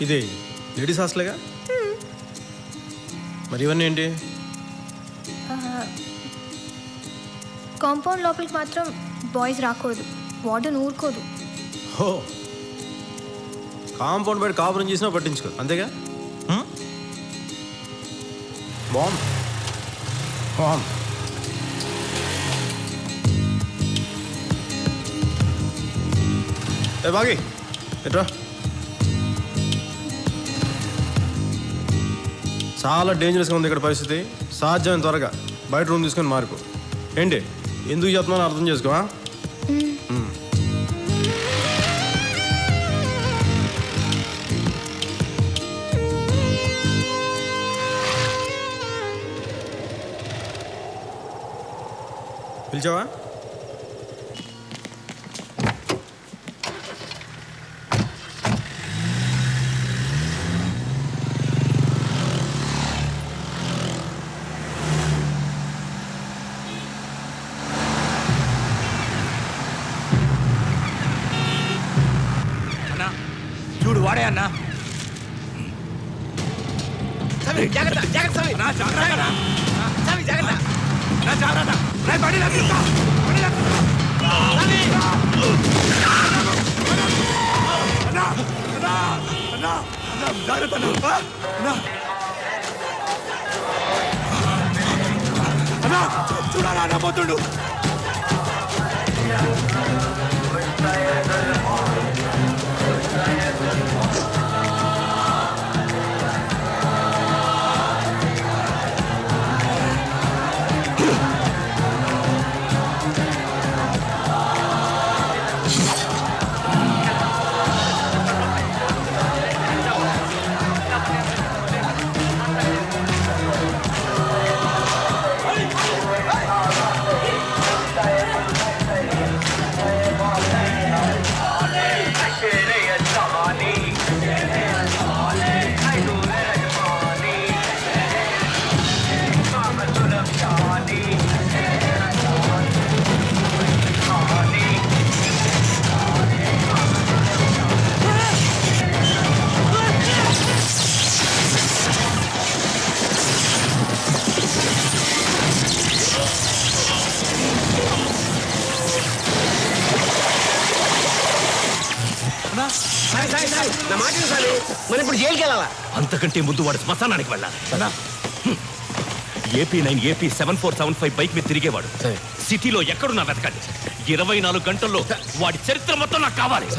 ఇది లేడీస్ హాస్టల్గా? మరి ఇవన్నీ ఏంటి? కాంపౌండ్ లోపలికి మాత్రం బాయ్స్ రాకూడదు, వార్డెన్ ఊరుకోదు. హో, కాంపౌండ్ బయట కాపురం చేసినా పట్టించుకో, అంతేగా? బామ్ బామ్ ఏ బాగి ఎట్రా. చాలా డేంజరస్గా ఉంది ఇక్కడ పరిస్థితి. సాధ్యం త్వరగా బయట రూమ్ తీసుకొని మారుకో. ఏంటి ఎందుకు చెప్తున్నానో అర్థం చేసుకో. పిలిచావా? అన్నా చూడు వాడే అన్నా. జాగ్రత్త జాగ్రత్త నా జాగ్రత్త జాగ్రత్త నా జాగ్రత్త రే బండి లాక్కుతా బండి లాక్కుతా అన్నా అన్నా అన్నా అన్నా జాగ్రత్త అన్నా అన్నా చూడాలా అన్నా పోతుండు. మరి ఇప్పుడు జైలుకి వెళ్ళాలా? అంతకంటే ముందు వాడు శ్మశానానికి వెళ్ళాలి. AP9 AP 7475 బైక్ మీద తిరిగేవాడు. సిటీలో ఎక్కడున్నా వెతకండి. 24 గంటల్లో వాడి చరిత్ర మొత్తం నాకు కావాలి.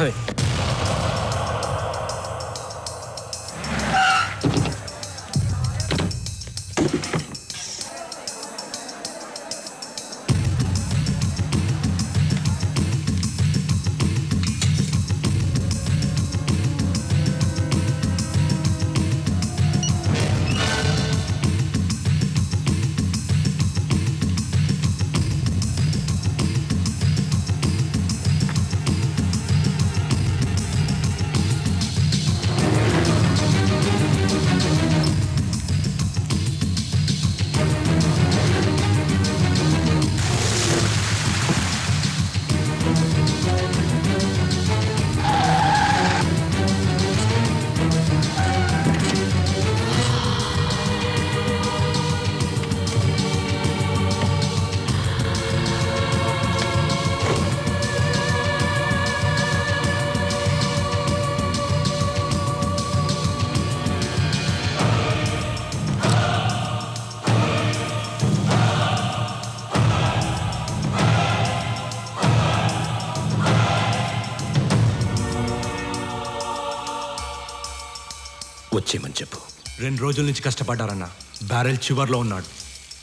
వచ్చేయమని చెప్పు. 2 రోజుల నుంచి కష్టపడ్డారన్న. బ్యారెల్ చివర్లో ఉన్నాడు.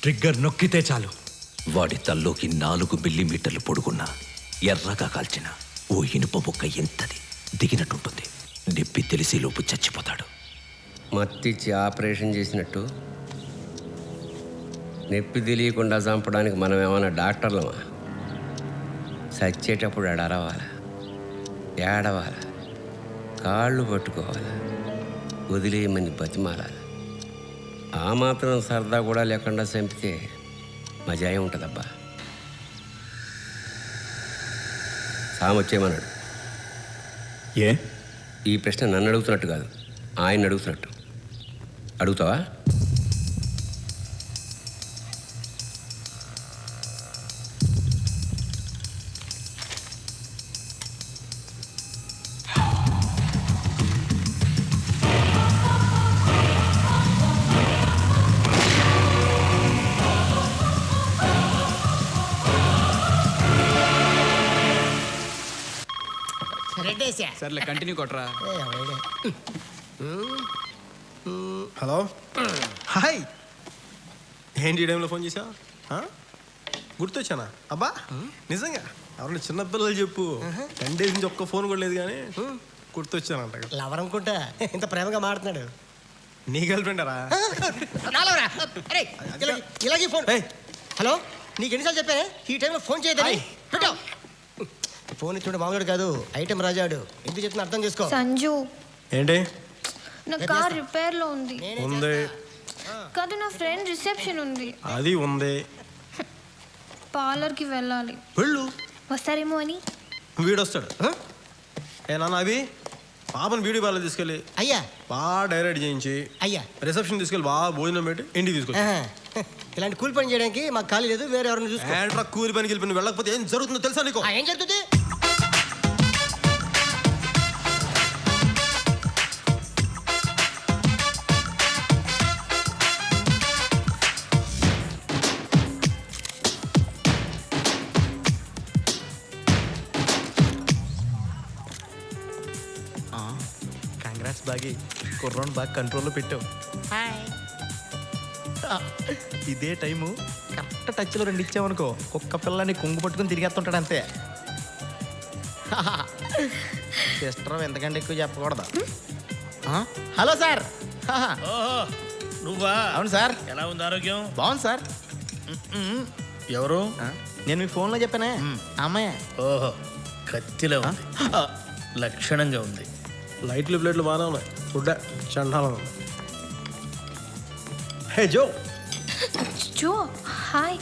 ట్రిగ్గర్ నొక్కితే చాలు. వాడి తల్లోకి 4 మిల్లీమీటర్లు పొడుగున్న ఎర్రగా కాల్చిన ఓ ఇనుప ముక్క ఎంతది దిగినట్టుంటుంది. నొప్పి తెలిసేలోపు చచ్చిపోతాడు. మత్తిచ్చి ఆపరేషన్ చేసినట్టు నొప్పి తెలియకుండా చంపడానికి మనం ఏమైనా డాక్టర్లమా? చచ్చేటప్పుడు అడరవాలా, ఏడవాలా, కాళ్ళు పట్టుకోవాలా, వదిలేయమని బతిమాలాలి. ఆ మాత్రం సరదా కూడా లేకుండా చంపితే మజాయే ఉంటుందబ్బా. సామొచ్చేయమన్నాడు. ఏ? ఈ ప్రశ్న నన్ను అడుగుతున్నట్టు కాదు, ఆయన అడుగుతున్నట్టు అడుగుతావా? రెడ్డేసా సర్లే కంటిన్యూ కొట్రా. హలో హాయ్, ఏంటి ఈ టైంలో ఫోన్ చేసా? గుర్తొచ్చానా? అబ్బా నిజంగా ఎవరన్నా చిన్నపిల్లలు చెప్పు. 10 days నుంచి ఒక్క ఫోన్ కూడా లేదు కానీ గుర్తొచ్చానంట. లవర్ అనుకుంటా ఇంత ప్రేమగా మాడుతున్నాడు. నీ గర్ల్ ఫ్రెండరా? ఇలాగే ఫోన్. ఏయ్. హలో, నీకు ఎన్నిసార్లు చెప్పానే ఈ టైంలో ఫోన్ చేయదని? పెట్టావు ఫోన్ ఇచ్చుంటే మామూలు కాదు, ఐటెం రాజాడు. ఎందుకు చెప్తున్నా అర్థం చేసుకో. సంజు, ఏంటి? నా కార్ రిపేర్ లో ఉంది. ఉంది. కాదు, నా ఫ్రెండ్ రిసెప్షన్ ఉంది. అది ఉంది. పార్లర్ కి వెళ్ళాలి. వెళ్ళు. వస్తారేమో అని. వీడొస్తాడు. ఏ నాన్న అవి పాపను బ్యూటీ పార్లర్ తీసుకెళ్ళి అయ్యా బాగా డైరెక్ట్ చేయించి అయ్యా రిసెప్షన్ తీసుకెళ్ళి బాగా భోజనం పెట్టి ఇంటికి తీసుకొచ్చి. ఇలాంటి కూలి పని చేయడానికి మాకు ఖాళీ లేదు, వేరే ఎవరిని చూసుకో. ఏంట్రా కూలి పనికి వెళ్ళి వెళ్ళకపోతే ఏం జరుగుతుందో తెలుసా నీకు? ఏం జరుగుతుంది? కంగ్రాట్స్ బాగి, కుర్రోని బాగా కంట్రోల్లో పెట్టావు. ఇదే టైము కరెక్ట్ టచ్లో 2 ఇచ్చామనుకో, కుక్క పిల్లని కొంగు పట్టుకుని తిరిగేస్తుంటాడు అంతే. సిస్టర్ ఎంతకంటే ఎక్కువ చెప్పకూడదు. Hello sir. ఓహో నువ్వా? అవును సార్. ఎలా ఉంది ఆరోగ్యం? బాగుంది సార్. ఎవరు? నేను మీ ఫోన్లో చెప్పానే, అమ్మాయి. ఓహో, కత్తిలో ఉంది, లక్షణంగా ఉంది. లైట్లు ప్లేట్లు బాగానే ఉన్నాయి, ఫుడ్ చండాలం. Hey Joe. Joe, hi.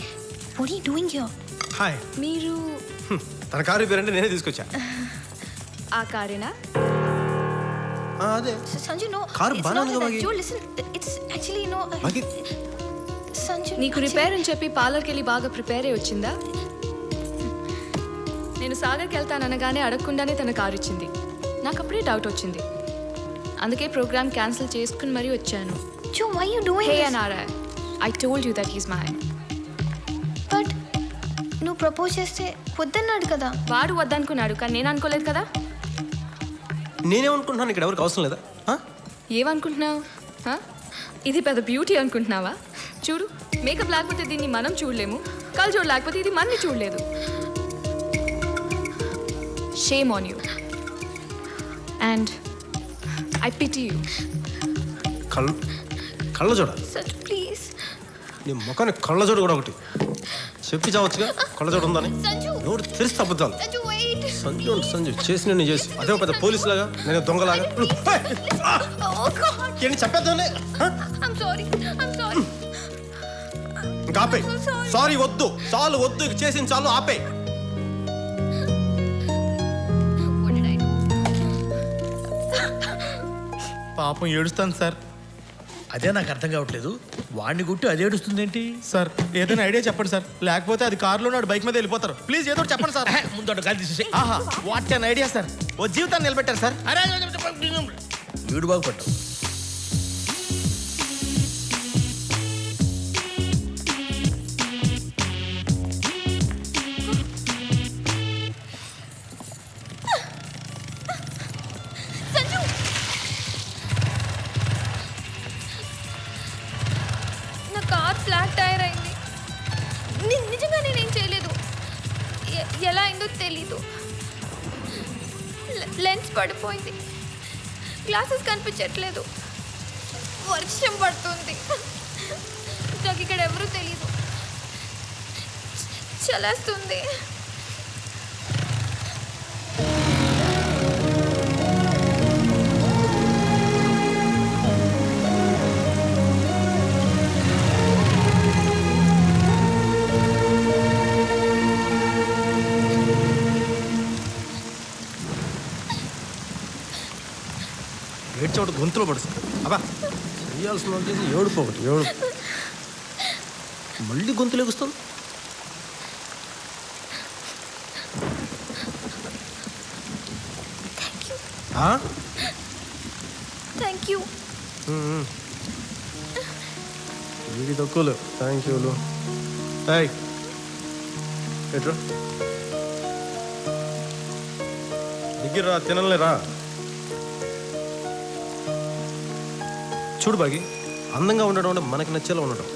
What are you doing here? Hi. మీరు తన కారు రిపేర్ అంటే నేనే తీసుకొచ్చా. ఆ కారేనా? అదే. సంజు, నో. కారు బాగానే ఉంది కదా. Joe, listen. It's actually no. బాగి. సంజు, నీకు రిపేర్ అని చెప్పి పార్లర్కి వెళ్ళి బాగా ప్రిపేర్ అయ్యి వచ్చిందా? నేను సాగర్కి వెళ్తాననగానే అడగకుండానే తన కారు ఇచ్చింది. నాకు అప్పుడే డౌట్ వచ్చింది, అందుకే ప్రోగ్రామ్ క్యాన్సిల్ చేసుకుని మరీ వచ్చాను. Joe, why you doing hey this? అనారా, I told you that he's mine. But నువ్వు ప్రపోజ్ చేస్తే వద్దన్నాడు కదా. వాడు వద్దనుకున్నాడు, కానీ నేను అనుకోలేదు కదా. నేనేమనుకుంటున్నాను, ఇక్కడ ఎవరికి అవసరం లేదా? ఏమనుకుంటున్నావు? ఇది పెద్ద బ్యూటీ అనుకుంటున్నావా? చూడు, మేకప్ లేకపోతే దీన్ని మనం చూడలేము, కళ్ళజోడు లేకపోతే ఇది మనని చూడలేదు. Shame on you and I pity you. కళ్ళ చూడ. సంజు, ప్లీజ్. నీ ముఖాన్ని కళ్ళ చూడ కూడా ఒకటి చెప్పి చావచ్చుగా, కళ్ళ చూడ ఉందని. సంజు, నోరు తెరిస్తే అబద్ధాలు. సంజు, wait. సంజు సంజు చేసి నేను చేసి అదే పెద్ద పోలీస్ లాగా, నేను దొంగలాగా. Oh God. ఏంటి చెప్పేద్దానే? I'm sorry. I'm sorry. ఇంకా ఆపే. I'm so sorry. సారీ వద్దు, చాలు వద్దు, చేసిన చాలు, ఆపే. What did I do? పాపం ఏడుస్తాను సార్. అదే నాకు అర్థం కావట్లేదు, వాడిని గుట్టి అదే ఏడుస్తుందేంటి? సార్ ఏదైనా ఐడియా చెప్పండి సార్, లేకపోతే అది కారులో నాడు బైక్ మీద వెళ్ళిపోతారు. ప్లీజ్ ఏదో ఒకటి చెప్పండి సార్. ముందు గాలి తీసేసి. ఆహా, వాట్ అన్ ఐడియా సార్. ఓ జీవితాన్ని నిలబెట్టారు సార్. అరే వీడు బాగుపడ్డావు. సంజు, నా కార్ ఫ్లాట్ టైర్ అయింది. నిజంగా నేనేం చేయలేదు. ఎలా అయిందో తెలీదు. లెన్స్ పడిపోయింది, గ్లాసెస్ కనిపించట్లేదు, వర్షం పడుతుంది, నాకు ఇక్కడ ఎవరూ తెలీదు, చలేస్తుంది. చెమట గొంతులో పడుతుంది. అబ్బా చేయాల్సిన వాళ్ళు చేసి ఏడుపు ఒకటి ఏడుపు. మళ్ళీ గొంతులు ఎగుస్తాను. Thank you. వీడి తక్కువలు థ్యాంక్ యూలు. ఎట్రా దగ్గర తినలేరా? చూడు బాగి, అందంగా ఉండడం అంటే మనకి నచ్చేలా ఉండడం,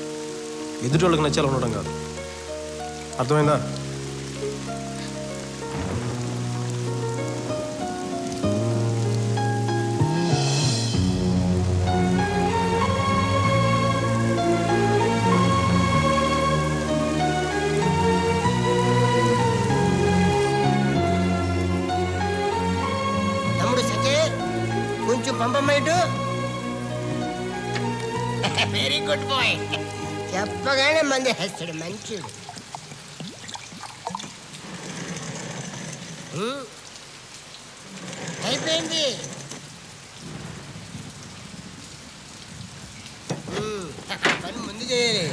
ఎదుటి వాళ్ళకి నచ్చేలా ఉండడం కాదు. అర్థమైందా? తమ్ముడు సకే కొంచెం పంపమ్మేటు. Very good bye. చెప్పగానే మంది వేస్తాడు మంచిడు. అయిపోయింది. పని ముందు చేయాలి.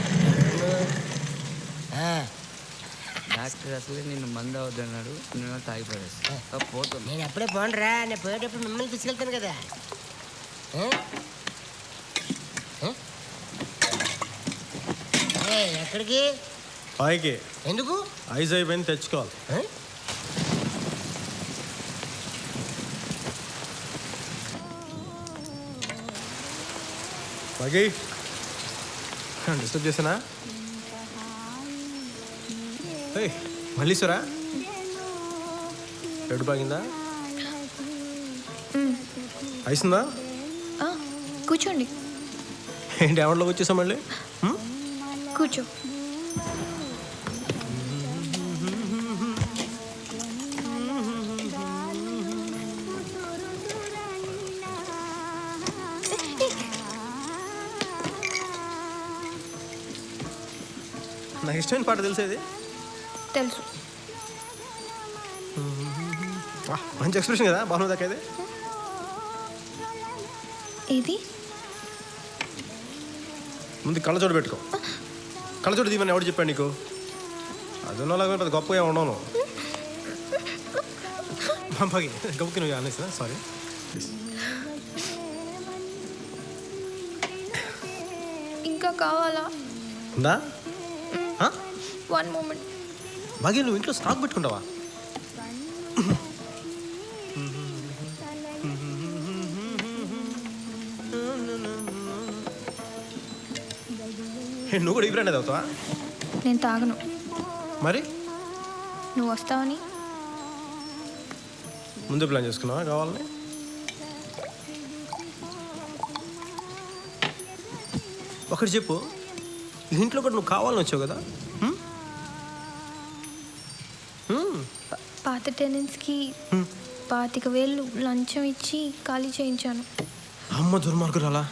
డాక్టర్ అసలే నిన్ను మందు అవద్దన్నాడు, నేను తాగిపడేస్తా పోతాను. నేను అప్పుడే పోనరా, నేను పోయేటప్పుడు మిమ్మల్ని తీసుకెళ్తాను కదా. ఎక్కడికి? పైకి. ఎందుకు? ఐస్ అయిపోయింది, తెచ్చుకోవాలి. బాగి డిస్టర్బ్ చేసానా? మల్లీశ్వరా ఎడు బాగిందా? ఐసిందా? కూర్చోండి. ఏంటి ఎవరిలోకి వచ్చేసా మళ్ళీ? కూర్చో. నాకు ఇష్టమైన పాట తెలిసేది. తెలుసు. మంచి ఎక్స్ప్రెషన్ కదా బాను దాకా. ఇది ముందు కళ్ళజోడు పెట్టుకో. కళ్ళజోడు దీవని ఎవడు చెప్పాడు నీకు? అది ఉన్నలాగా పెద్ద గొప్పగా ఉండవు. బాగి గొప్పకి నువ్వు అనేసా? సారీ. ఇంకా కావాలా? ఉందా? One moment. బాగి నువ్వు ఇంట్లో స్టాక్ పెట్టుకుంటావా? నువ్వు కూడా ఈ బ్రాండ్ అవుతావా? నేను తాగను. మరి నువ్వు వస్తావని ముందు ప్లాన్ చేసుకున్నావా కావాలని? ఒకటి చెప్పు, ఇంట్లో కూడా నువ్వు కావాలని వచ్చావు కదా? పాత టెనెంట్స్కి 25,000 లంచం ఇచ్చి ఖాళీ చేయించాను. అమ్మ దుర్మార్గురాలా,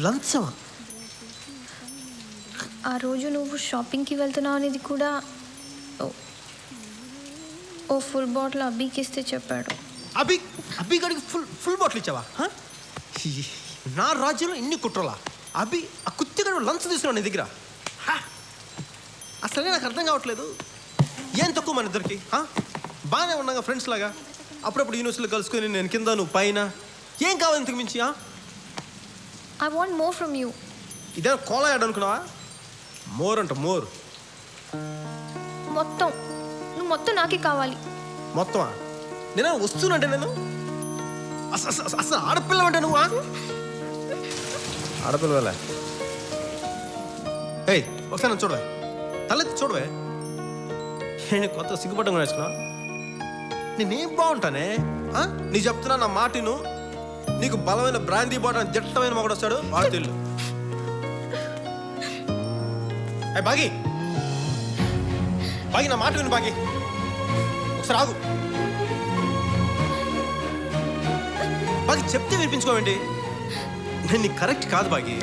లంచమా? ఆ రోజు నువ్వు షాపింగ్కి వెళ్తున్నావు అనేది కూడా ఓ ఫుల్ బాటిల్ అబ్బీకి ఇస్తే చెప్పాడు. అబ్బి గడికి ఫుల్ బాటిల్ ఇచ్చావా? నా రాజ్యంలో ఇన్ని కుట్రలా? అబ్బి ఆ కుత్తిగడు లంచ్ తీసుకున్నావు నీ దగ్గర? అసలే నాకు అర్థం కావట్లేదు. ఏం తక్కువ మన ఇద్దరికి? బాగానే ఉన్నాగా ఫ్రెండ్స్ లాగా, అప్పుడప్పుడు యూనివర్సిటీలో కలుసుకొని నేను కింద నువ్వు పైన. ఏం కావాలి ఇంతకు మించి? I want more from you. ఇదే కోలాయాడు అనుకున్నావా? మోర్ అంట మోర్. నువ్వు మొత్తం నాకే కావాలి. మొత్తమా? నేను వస్తున్నంటే నేను అసలు ఆడపిల్ల అంటే నువ్వు ఆడపిల్లలే. ఏయ్ ఒకసారి నన్ను చూడవే, తలెత్తి చూడవే. నేను కొత్త సిగ్గుపడ్డం కూడా వేసుకున్నా. నేనేం బాగుంటానే? నీ చెప్తున్నా నా మాటిను. నీకు బలమైన బ్రాందీ బాటిల్ జట్టమైన మొగడు వస్తాడు, వాడు తెల్లు. అయ్యి బాగి బాగి నా మాట విను బాగి, ఒకసారి ఆగు. బాగి చెప్తే వినిపించుకోవేంటి? నేను నీకు కరెక్ట్ కాదు బాగి.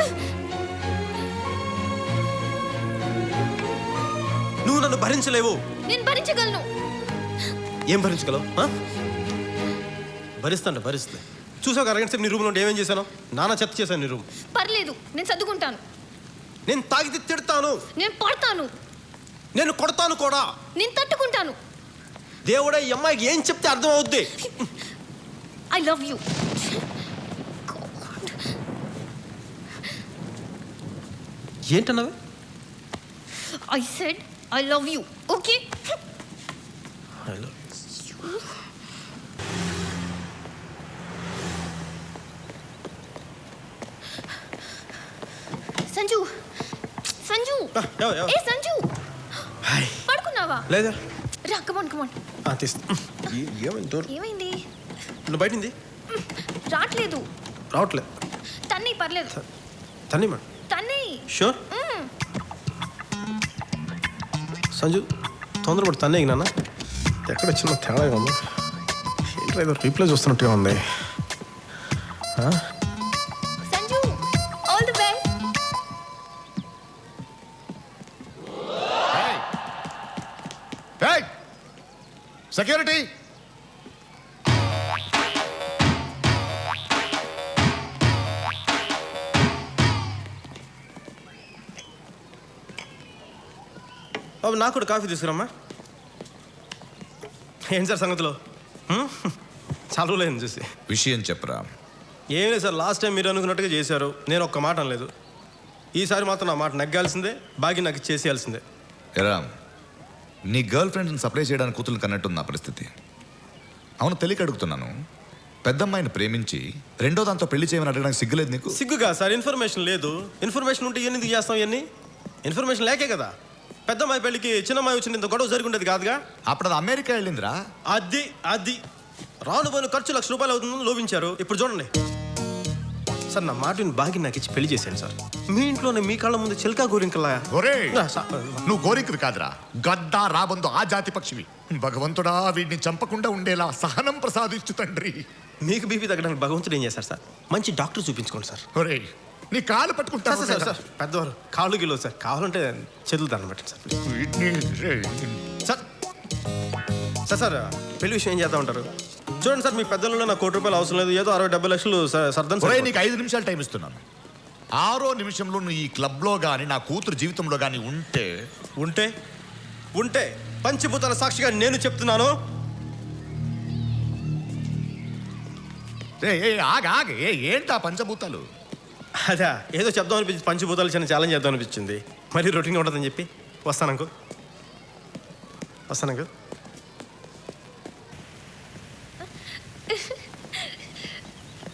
నువ్వు నన్ను భరించలేవు. నేను భరించగలను. ఏం భరించగలవు? భరిస్తా. చూసావు అరగంట సేపు నీ రూమ్లో ఉంటే ఏమేం చేశాను? నానా చెత్త చేశాను నీ రూమ్. పర్లేదు, నేను సర్దుకుంటాను. నేను తాగితే తిడతాను, నేను పడతాను, నేను కొడతాను కూడా. నేను తట్టుకుంటాను. దేవుడే ఈ అమ్మాయికి ఏం చెప్తే అర్థం అవుద్ది. I love you. ఏంటన్నవి? I said I love you. Okay, Sanju. Sanju, ఏ సంజు, పడుకున్నావా? లేదా రా, కమాన్ కమాన్. తీస్తా. ఏమైంది? ఏమైంది? నువ్వు బయటింది రావట్లేదు. రావట్లేదు. తన్ని, పర్లేదు. తన్ని మేడం. తన్ని. షూర్ సంజు, తొందరపడి తన్నే నాన్న. ఎక్కడ చిన్న తేడా ఉంది. ఏంటో ఏదో రీప్లై చూస్తున్నట్టుగా ఉంది. Sanju, all the best. Security, బాబు నాకు కూడా కాఫీ తీసుకురమ్మా. ఏం సార్ సంగతిలో? చాలా రోజులైంది చూసి. విషయం చెప్పరా. ఏం లేదు సార్, లాస్ట్ టైం మీరు అనుకున్నట్టుగా చేశారు. నేను ఒక్క మాట అనలేదు. ఈసారి మాత్రం నా మాట నగ్గాల్సిందే, బాగి నాకు చేసేయాల్సిందే. ఎరా, నీ గర్ల్ ఫ్రెండ్ని సప్లై చేయడానికి కూతురు కన్నట్టుంది నా పరిస్థితి. అవును, తెలియక అడుగుతున్నాను. పెద్దమ్మాయిని ప్రేమించి రెండో దాంతో పెళ్లి చేయమని అడగడానికి సిగ్గులేదు నీకు? సిగ్గుగా సార్, ఇన్ఫర్మేషన్ లేదు. ఇన్ఫర్మేషన్ ఉంటే ఎందుకు చేస్తాం ఇవన్నీ? ఇన్ఫర్మేషన్ లేకే కదా పెద్దమ్మాయి పెళ్లికి చిన్నమ్మాయి వచ్చిన ఇంత గొడవ జరుగుండేది కాదుగా. అప్పుడు అది అమెరికా వెళ్ళిందిరా. అది రాను పోయిన ఖర్చు ₹1,00,000 అవుతుందని లోపించారు. ఇప్పుడు చూడండి సార్, నా మాటని బాగి నాకు ఇచ్చి పెళ్లి చేశాను సార్. మీ ఇంట్లోనే మీ కళ్ళ ముందు చిలకా గోరింకలా. నువ్వు గోరింకవి కాదురా, గద్దా రాబందు ఆ జాతి పక్షివి. భగవంతుడా, వీడిని చంపకుండా ఉండేలా సహనం ప్రసాదించు తండ్రి. మీకు బీపీ తగ్గడానికి భగవంతుడు ఏం చేశారు సార్? మంచి డాక్టర్ చూపించుకోండి సార్. ఒరే, నీ కాలు పట్టుకుంటా సార్ సార్ పెద్దవారు కాళ్ళు గిలో సార్, కావాలంటే చేతులు దండం పెట్టండి sir please. Sir sir sir పెళ్లి విషయం ఏం చేద్దాం ఉంటారు? చూడండి సార్, మీ పెద్దలలో నాకు ₹1,00,000 అవసరం లేదు. ఏదో 60-70 లక్షలు సర్దం సార్. నీకు 5 నిమిషాలు టైం ఇస్తున్నాను. 6వ నిమిషంలో నువ్వు ఈ క్లబ్లో కానీ నా కూతురు జీవితంలో కానీ ఉంటే ఉంటే ఉంటే పంచభూతాల సాక్షిగా నేను చెప్తున్నాను. ఏంటా పంచభూతాలు? అదా ఏదో చెప్దాం అనిపించింది, పంచభూతాలు చిన్న ఛాలెంజ్ చేద్దాం అనిపించింది. మరి రొటీన్ ఉంటుందని చెప్పి వస్తాను.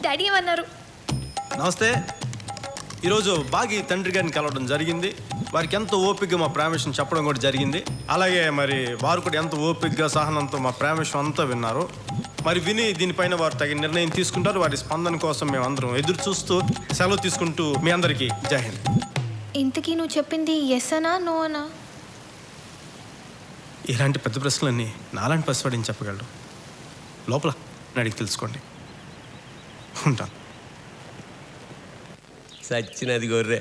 డాడీ ఏమన్నారు? నమస్తే. ఈరోజు బాగి తండ్రి గారిని కలవడం జరిగింది. వారికి ఎంతో ఓపికగా మా ప్రేమ విషయం చెప్పడం కూడా జరిగింది. అలాగే మరి వారు కూడా ఎంతో ఓపికగా సహనంతో మా ప్రేమ విషయం అంతా విన్నారు. మరి విని దీనిపైన వారు తగిన నిర్ణయం తీసుకుంటారు. వారి స్పందన కోసం మేము అందరం ఎదురు చూస్తూ సెలవు తీసుకుంటూ మీ అందరికీ జై హింద్. ఇంతకీ నువ్వు చెప్పింది ఎస్ అనా నో అనా? ఇలాంటి పెద్ద ప్రశ్నలన్నీ నాలాంటి పసివాడిని చెప్పగలడు. లోపల అడిగి తెలుసుకోండి. ఉంటాను. సచ్చినది గొర్రె.